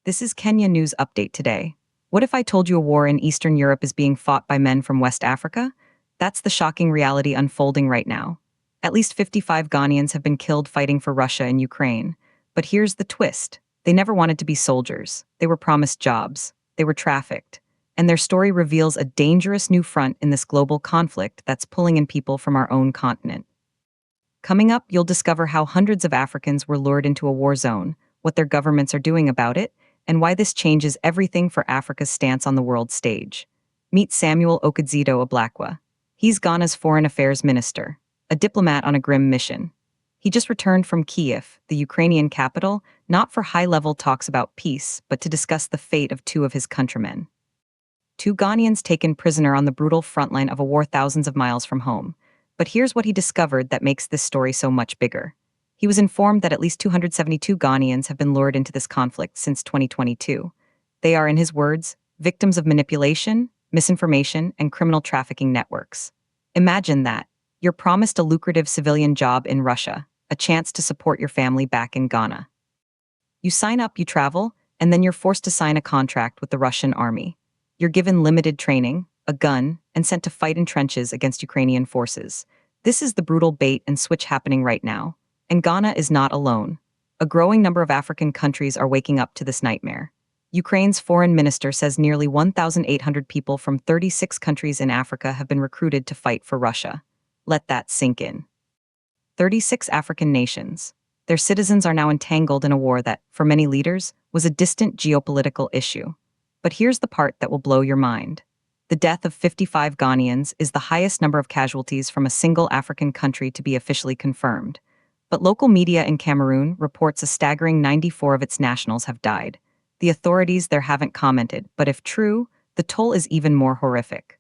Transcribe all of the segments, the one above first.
This is Kenya News Update today. What if I told you a war in Eastern Europe is being fought by men from West Africa? That's the shocking reality unfolding right now. At least 55 Ghanaians have been killed fighting for Russia and Ukraine. But here's the twist. They never wanted to be soldiers. They were promised jobs. They were trafficked. And their story reveals a dangerous new front in this global conflict that's pulling in people from our own continent. Coming up, you'll discover how hundreds of Africans were lured into a war zone, what their governments are doing about it, and why this changes everything for Africa's stance on the world stage. Meet Samuel Okudzeto-Ablakwa. He's Ghana's foreign affairs minister, a diplomat on a grim mission. He just returned from Kyiv, the Ukrainian capital, not for high-level talks about peace, but to discuss the fate of two of his countrymen. Two Ghanaians taken prisoner on the brutal frontline of a war thousands of miles from home. But here's what he discovered that makes this story so much bigger. He was informed that at least 272 Ghanaians have been lured into this conflict since 2022. They are, in his words, victims of manipulation, misinformation, and criminal trafficking networks. Imagine that. You're promised a lucrative civilian job in Russia, a chance to support your family back in Ghana. You sign up, you travel, and then you're forced to sign a contract with the Russian army. You're given limited training, a gun, and sent to fight in trenches against Ukrainian forces. This is the brutal bait and switch happening right now. And Ghana is not alone. A growing number of African countries are waking up to this nightmare. Ukraine's foreign minister says nearly 1,800 people from 36 countries in Africa have been recruited to fight for Russia. Let that sink in. 36 African nations. Their citizens are now entangled in a war that, for many leaders, was a distant geopolitical issue. But here's the part that will blow your mind. The death of 55 Ghanaians is the highest number of casualties from a single African country to be officially confirmed. But local media in Cameroon reports a staggering 94 of its nationals have died. The authorities there haven't commented, but if true, the toll is even more horrific.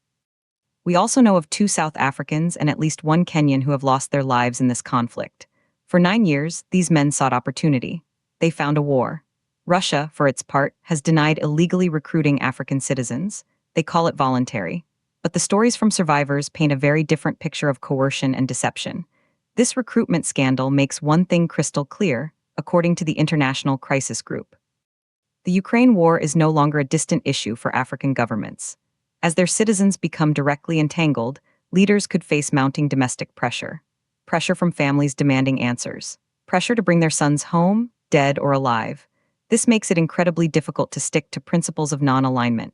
We also know of 2 South Africans and at least 1 Kenyan who have lost their lives in this conflict. For 9 years, these men sought opportunity. They found a war. Russia, for its part, has denied illegally recruiting African citizens. They call it voluntary. But the stories from survivors paint a very different picture of coercion and deception. This recruitment scandal makes one thing crystal clear, according to the International Crisis Group. The Ukraine war is no longer a distant issue for African governments. As their citizens become directly entangled, leaders could face mounting domestic pressure. Pressure from families demanding answers. Pressure to bring their sons home, dead or alive. This makes it incredibly difficult to stick to principles of non-alignment.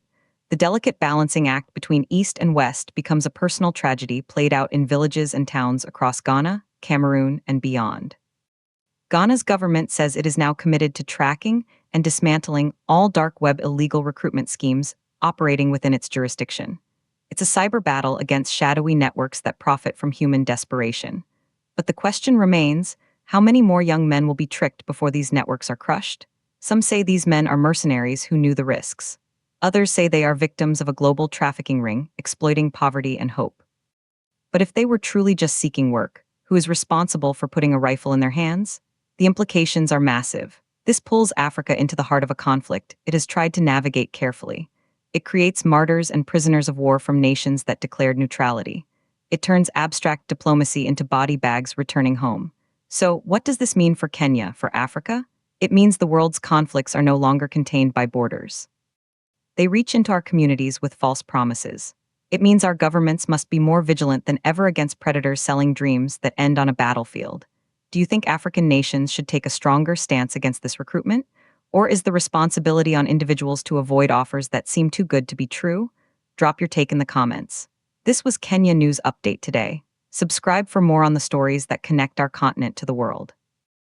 The delicate balancing act between East and West becomes a personal tragedy played out in villages and towns across Ghana, Cameroon, and beyond. Ghana's government says it is now committed to tracking and dismantling all dark web illegal recruitment schemes operating within its jurisdiction. It's a cyber battle against shadowy networks that profit from human desperation. But the question remains, how many more young men will be tricked before these networks are crushed? Some say these men are mercenaries who knew the risks. Others say they are victims of a global trafficking ring, exploiting poverty and hope. But if they were truly just seeking work, who is responsible for putting a rifle in their hands? The implications are massive. This pulls Africa into the heart of a conflict it has tried to navigate carefully. It creates martyrs and prisoners of war from nations that declared neutrality. It turns abstract diplomacy into body bags returning home. So, what does this mean for Kenya, for Africa? It means the world's conflicts are no longer contained by borders. They reach into our communities with false promises. It means our governments must be more vigilant than ever against predators selling dreams that end on a battlefield. Do you think African nations should take a stronger stance against this recruitment? Or is the responsibility on individuals to avoid offers that seem too good to be true? Drop your take in the comments. This was Kenya News Update today. Subscribe for more on the stories that connect our continent to the world.